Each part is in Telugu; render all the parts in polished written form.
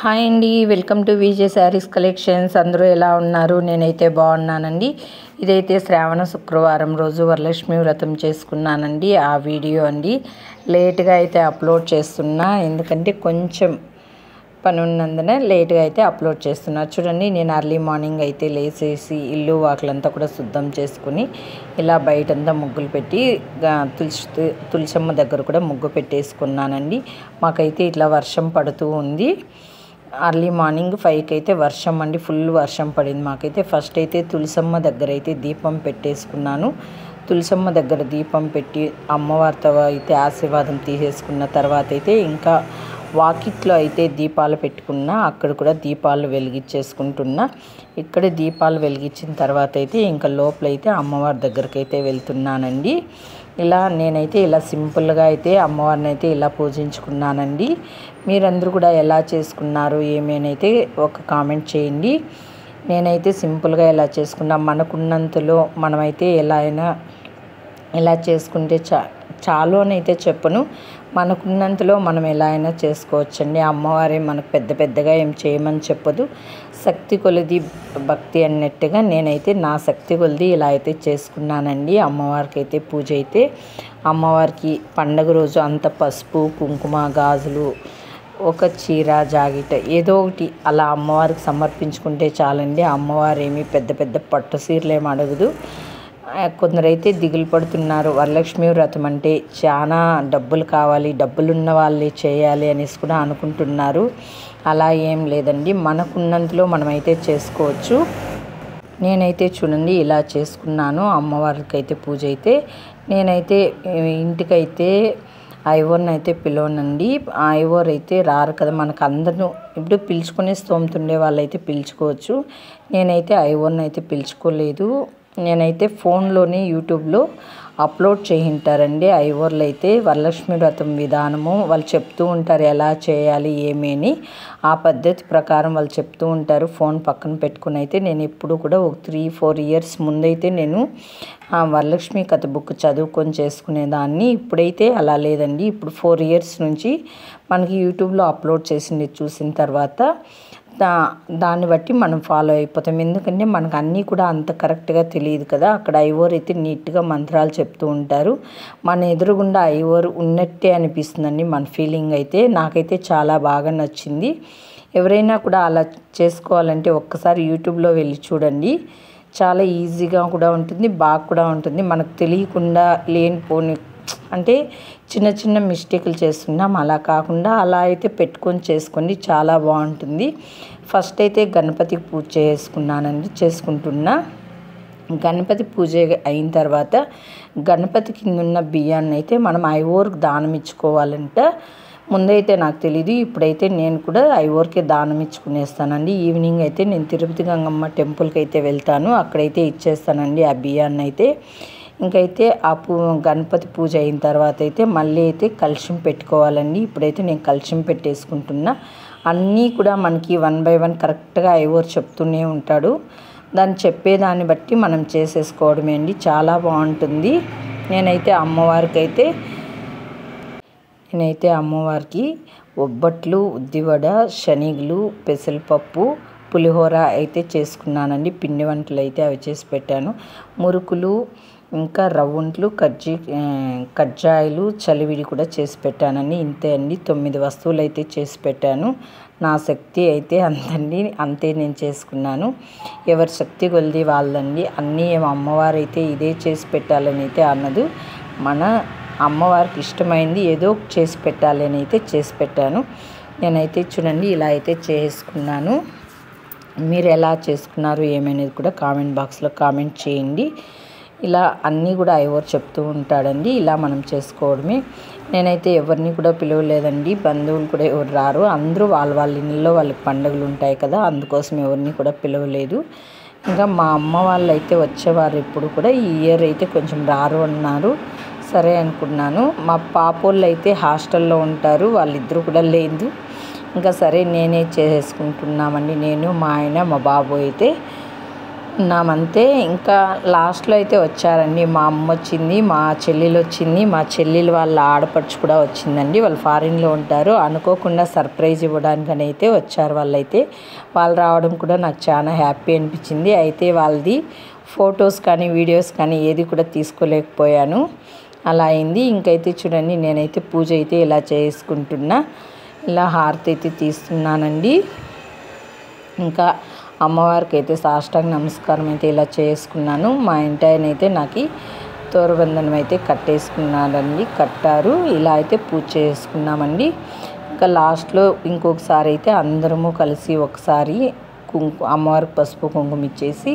హాయ్ అండి, welcome to VJ saris collections. అందరూ ఎలా ఉన్నారు? నేనైతే బాగున్నానండి. ఇదైతే శ్రావణ శుక్రవారం రోజు వరలక్ష్మి వ్రతం చేసుకున్నానండి. ఆ వీడియో అండి లేట్గా అయితే అప్లోడ్ చేస్తున్నా, ఎందుకంటే కొంచెం పని ఉన్నందున లేట్గా అయితే అప్లోడ్ చేస్తున్నా. చూడండి, నేను ఎర్లీ మార్నింగ్ అయితే లేచేసి ఇల్లు వాకిలంతా కూడా శుద్ధం చేసుకుని ఇలా బయటంతా ముగ్గులు పెట్టి తులసమ్మ దగ్గర కూడా ముగ్గు పెట్టేసుకున్నానండి. మాకైతే ఇట్లా వర్షం పడుతూ ఉంది. అర్లీ మార్నింగ్ 5కి అయితే వర్షం అండి, ఫుల్ వర్షం పడింది మాకైతే. ఫస్ట్ అయితే తులసమ్మ దగ్గర అయితే దీపం పెట్టేసుకున్నాను. తులసమ్మ దగ్గర దీపం పెట్టి అమ్మవారితో అయితే ఆశీర్వాదం తీసేసుకున్న తర్వాత అయితే ఇంకా వాకిట్లో అయితే దీపాలు పెట్టుకున్నా, అక్కడ కూడా దీపాలు వెలిగించేసుకుంటున్నా. ఇక్కడ దీపాలు వెలిగించిన తర్వాత అయితే ఇంకా లోపలైతే అమ్మవారి దగ్గరికి అయితే వెళ్తున్నానండి. నేనైతే ఇలా సింపుల్గా అయితే అమ్మవారిని అయితే ఇలా పూజించుకున్నానండి. మీరందరూ కూడా ఎలా చేసుకున్నారు ఏమేనైతే ఒక కామెంట్ చేయండి. నేనైతే సింపుల్గా ఎలా చేసుకున్నా, మనకున్నంతలో మనమైతే ఎలా చేసుకుంటే చాలు అని అయితే చెప్పను. మనకున్నంతలో మనం ఎలా అయినా చేసుకోవచ్చండి. అమ్మవారే మనకు పెద్దగా ఏం చేయమని చెప్పదు. శక్తి కొలది భక్తి అన్నట్టుగా నేనైతే నా శక్తి కొలది ఇలా అయితే చేసుకున్నానండి. అమ్మవారికి అయితే పూజ అయితే అమ్మవారికి పండగ రోజు అంత పసుపు కుంకుమ గాజులు ఒక చీర జాకెట్ ఏదో ఒకటి అలా అమ్మవారికి సమర్పించుకుంటే చాలండి. అమ్మవారు ఏమి పెద్ద పట్టు చీరలు ఏమి అడగదు. కొందరైతే దిగులు పడుతున్నారు, వరలక్ష్మి వ్రతం అంటే చాలా డబ్బులు కావాలి, డబ్బులున్న వాళ్ళే చేయాలి అనేసి కూడా అనుకుంటున్నారు. అలా ఏం లేదండి, మనకున్నంతలో మనమైతే చేసుకోవచ్చు. నేనైతే చూడండి ఇలా చేసుకున్నాను. అమ్మవారికి అయితే పూజ అయితే నేనైతే ఇంటికైతే ఐవర్ని అయితే పిలవనండి. ఐవర్ అయితే రారు కదా, మనకు అందరూ ఇప్పుడు పిలుచుకునే స్తోమతుండే వాళ్ళైతే పిలుచుకోవచ్చు. నేనైతే ఐవర్ని అయితే పిలుచుకోలేదు. నేనైతే ఫోన్లోనే యూట్యూబ్లో అప్లోడ్ చేయింటారండి ఐవర్లు అయితే వరలక్ష్మి వ్రతం విధానము వాళ్ళు చెప్తూ ఉంటారు, ఎలా చేయాలి ఏమేని ఆ పద్ధతి ప్రకారం వాళ్ళు చెప్తూ ఉంటారు. ఫోన్ పక్కన పెట్టుకుని అయితే నేను ఎప్పుడు కూడా ఒక 3-4 ఇయర్స్ ముందైతే నేను వరలక్ష్మి కథ బుక్ చదువుకొని చేసుకునేదాన్ని. ఇప్పుడైతే అలా లేదండి. ఇప్పుడు 4 ఇయర్స్ నుంచి మనకి యూట్యూబ్లో అప్లోడ్ చేసింది చూసిన తర్వాత దాన్ని బట్టి మనం ఫాలో అయిపోతాం. ఎందుకంటే మనకు అన్నీ కూడా అంత కరెక్ట్గా తెలియదు కదా. అక్కడ ఐవోర్ అయితే నీట్గా మంత్రాలు చెప్తూ ఉంటారు. మన ఎదురుగుండా ఐవోర్ ఉన్నట్టే అనిపిస్తుందండి మన ఫీలింగ్ అయితే. నాకైతే చాలా బాగా నచ్చింది. ఎవరైనా కూడా అలా చేసుకోవాలంటే ఒక్కసారి యూట్యూబ్లో వెళ్ళి చూడండి. చాలా ఈజీగా కూడా ఉంటుంది, బాగా కూడా ఉంటుంది. మనకు తెలియకుండా లేనిపోని అంటే చిన్న మిస్టేకులు చేస్తున్నాం, అలా కాకుండా అలా అయితే పెట్టుకొని చేసుకోండి, చాలా బాగుంటుంది. ఫస్ట్ అయితే గణపతికి పూజ చేసుకుంటున్నా. గణపతి పూజ అయిన తర్వాత గణపతి కింద ఉన్న బియ్యాన్ని అయితే మనం ఐవోర్కి దానం ఇచ్చుకోవాలంట. ముందైతే నాకు తెలియదు, ఇప్పుడైతే నేను కూడా ఐవోర్కే దానం ఇచ్చుకునేస్తానండి. ఈవినింగ్ అయితే నేను తిరుపతి గంగమ్మ టెంపుల్కి అయితే వెళ్తాను, అక్కడైతే ఇచ్చేస్తానండి ఆ బియ్యాన్ని అయితే. ఇంకైతే గణపతి పూజ అయిన తర్వాత అయితే మళ్ళీ అయితే కలశం పెట్టుకోవాలండి. ఇప్పుడైతే నేను కలశం పెట్టేసుకుంటున్నా. అన్నీ కూడా మనకి 1 by 1 కరెక్ట్గా ఐవోర్ చెప్తూనే ఉంటాడు. దాన్ని చెప్పేదాన్ని బట్టి మనం చేసేసుకోవడమే అండి, చాలా బాగుంటుంది. నేనైతే అమ్మవారికి ఒబ్బట్లు, ఉద్దివడ, శనగలు, పెసరపప్పు, పులిహోర అయితే చేసుకున్నానండి. పిండి వంటలు అయితే అవి చేసి పెట్టాను. మురుకులు, ఇంకా రవ్వుంట్లు, కజ్జాయిలు, చలివిడి కూడా చేసి పెట్టానండి. ఇంతే అండి, 9 వస్తువులు అయితే చేసి పెట్టాను. నా శక్తి అయితే అంతే నేను చేసుకున్నాను. ఎవరి శక్తి కొలిది వాళ్ళండి. అన్నీ అమ్మవారు అయితే ఇదే చేసి పెట్టాలని అయితే అన్నదు. మన అమ్మవారికి ఇష్టమైంది ఏదో చేసి పెట్టాలి అని అయితే చేసి పెట్టాను. నేనైతే చూడండి ఇలా అయితే చేసుకున్నాను. మీరు ఎలా చేసుకున్నారు ఏమనేది కూడా కామెంట్ బాక్స్లో కామెంట్ చేయండి. ఇలా అన్నీ కూడా ఐవోర్ చెప్తూ ఉంటాడండి, ఇలా మనం చేసుకోవడమే. నేనైతే ఎవరిని కూడా పిలవలేదండి, బంధువులు కూడా ఎవరు రారు, అందరూ వాళ్ళ ఇళ్ళలో వాళ్ళకి పండుగలు ఉంటాయి కదా, అందుకోసం ఎవరిని కూడా పిలవలేదు. ఇంకా మా అమ్మ వాళ్ళు అయితే వచ్చేవారు ఎప్పుడు కూడా, ఈ ఇయర్ అయితే కొంచెం రారు అన్నారు. సరే అనుకున్నాను. మా పాపోళ్ళు అయితే హాస్టల్లో ఉంటారు, వాళ్ళిద్దరూ కూడా లేదు. ఇంకా సరే నేనే చేసుకుంటున్నామండి, నేను మా ఆయన మా బాబు అయితే. ఉన్నామంతే. ఇంకా లాస్ట్లో అయితే వచ్చారండి. మా అమ్మ వచ్చింది, మా చెల్లెలు వచ్చింది, మా చెల్లెలు వాళ్ళ ఆడపడుచు కూడా వచ్చిందండి. వాళ్ళు ఫారిన్లో ఉంటారు. అనుకోకుండా సర్ప్రైజ్ ఇవ్వడానికని అయితే వచ్చారు వాళ్ళైతే. వాళ్ళు రావడం కూడా నాకు చాలా హ్యాపీ అనిపించింది. అయితే వాళ్ళది ఫొటోస్ కానీ వీడియోస్ కానీ ఏది కూడా తీసుకోలేకపోయాను. అలా అయింది. ఇంకైతే చూడండి, నేనైతే పూజ అయితే ఇలా చేసుకుంటున్నా. ఇలా హారతి అయితే తీస్తున్నానండి. ఇంకా అమ్మవారికి అయితే సాష్టాంగ నమస్కారం అయితే ఇలా చేసుకున్నాను. మా ఇంటి ఆయన అయితే నాకు తోరబంధనం అయితే కట్టారు. ఇలా అయితే పూజ చేసుకున్నామండి. ఇంకా లాస్ట్లో ఇంకొకసారి అయితే అందరము కలిసి ఒకసారి అమ్మవారికి పసుపు కుంకుమ ఇచ్చేసి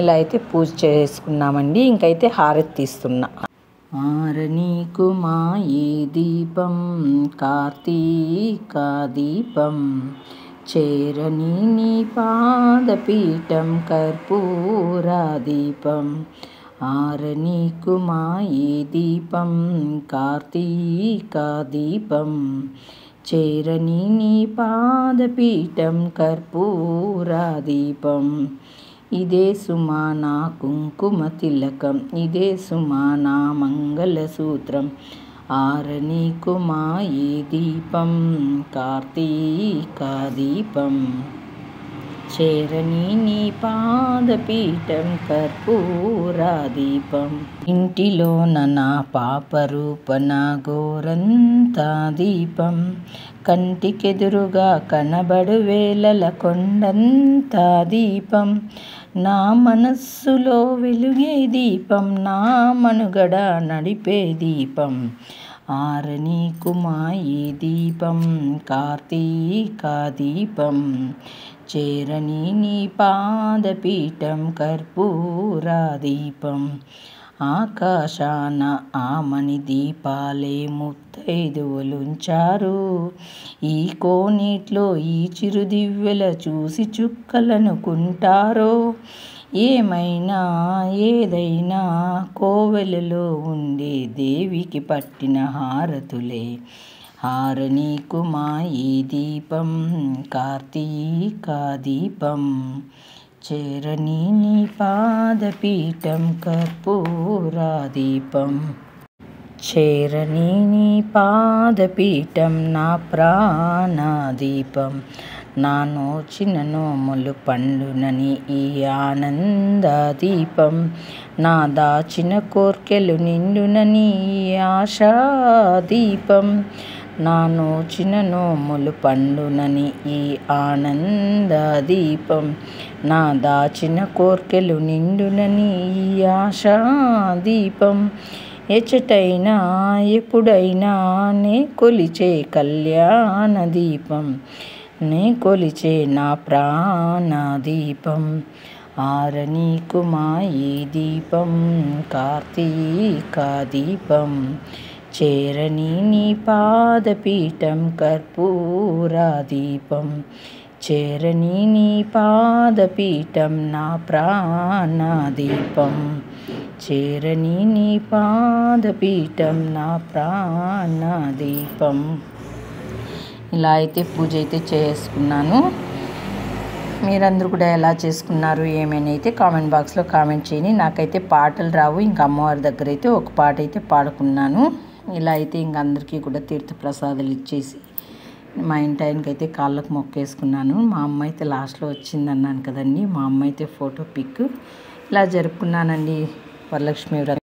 ఇలా అయితే పూజ చేసుకున్నామండి. ఇంకైతే హారతి తీస్తున్నా. ఆరనీకు మా ఈ దీపం కార్తీక దీపం, చేరని నీ పాదపీఠం కర్పూర దీపం. ఆరనీకు మా ఈ దీపం కార్తీక దీపం, చేరని నీ పాదపీఠం కర్పూర దీపం. ఇదే సుమా నా కుంకుమ తిలకం, ఇదే సుమా నా మంగళసూత్రం. ఆరనీకు మా ఈ దీపం కార్తీక దీపం, చేరని నీ పాదపీఠం కర్పూర దీపం. ఇంటిలోన నా పాపరూపన గోరంత దీపం, కంటికెదురుగా కనబడు వేళల కొండంత దీపం. నా మనస్సులో వెలుగే దీపం, నా మనుగడ నడిపే దీపం. ఆరనీకు మా ఈ దీపం కార్తీక దీపం, చేరని నీ పాదపీఠం కర్పూర దీపం. ఆకాశాన ఆమని దీపాలే ముత్తైదువులుంచారు, ఈ కోనేట్లో ఈ చిరుదివ్వెల చూసి చుక్కలనుకుంటారో. ఏమైనా ఏదైనా కోవెలలో ఉండే దేవికి పట్టిన హారతులే. ఆరనీకు మా ఈ దీపం కార్తీక దీపం, చేరని నీ పాదపీఠం కర్పూర దీపం. చేరని నీ పాదపీఠం నా ప్రాణదీపం, నా నోచిన నోములు పండునని ఈ ఆనంద దీపం. నా దాచిన కోర్కెలు నిండునని ఈ ఆశా దీపం. నా నోచిన నోములు పండునని ఈ ఆనంద దీపం. నా దాచిన కోర్కెలు నిండునని ఈ ఆశా దీపం. ఎచటైనా ఎప్పుడైనా నే కొలిచే కళ్యాణ దీపం, నే కొలిచే నా ప్రాణదీపం. ఆరనీకు మా ఈ దీపం కార్తీక దీపం, చేరని నీ పాదపీఠం కర్పూర దీపం. చేరని నీ పాదపీఠం నా ప్రాణదీపం, చేరని నీ పాదపీఠం నా ప్రాణదీపం. ఇలా అయితే పూజ అయితే చేసుకున్నాను. మీరందరూ కూడా ఎలా చేసుకున్నారు ఏమైనా అయితే కామెంట్ బాక్స్లో కామెంట్ చేయండి. నాకైతే పాటలు రావు. ఇంకా అమ్మవారి దగ్గర అయితే ఒక పాట అయితే పాడుకున్నాను. ఇలా అయితే ఇంక అందరికీ కూడా తీర్థప్రసాదాలు ఇచ్చేసి మా ఇంటి ఆయనకైతే కాళ్ళకు మొక్కేసుకున్నాను. మా అమ్మ అయితే లాస్ట్లో వచ్చిందన్నాను కదండి, మా అమ్మ అయితే ఫోటో పిక్ ఇలా జరుపుకున్నానండి వరలక్ష్మి వ్రతం.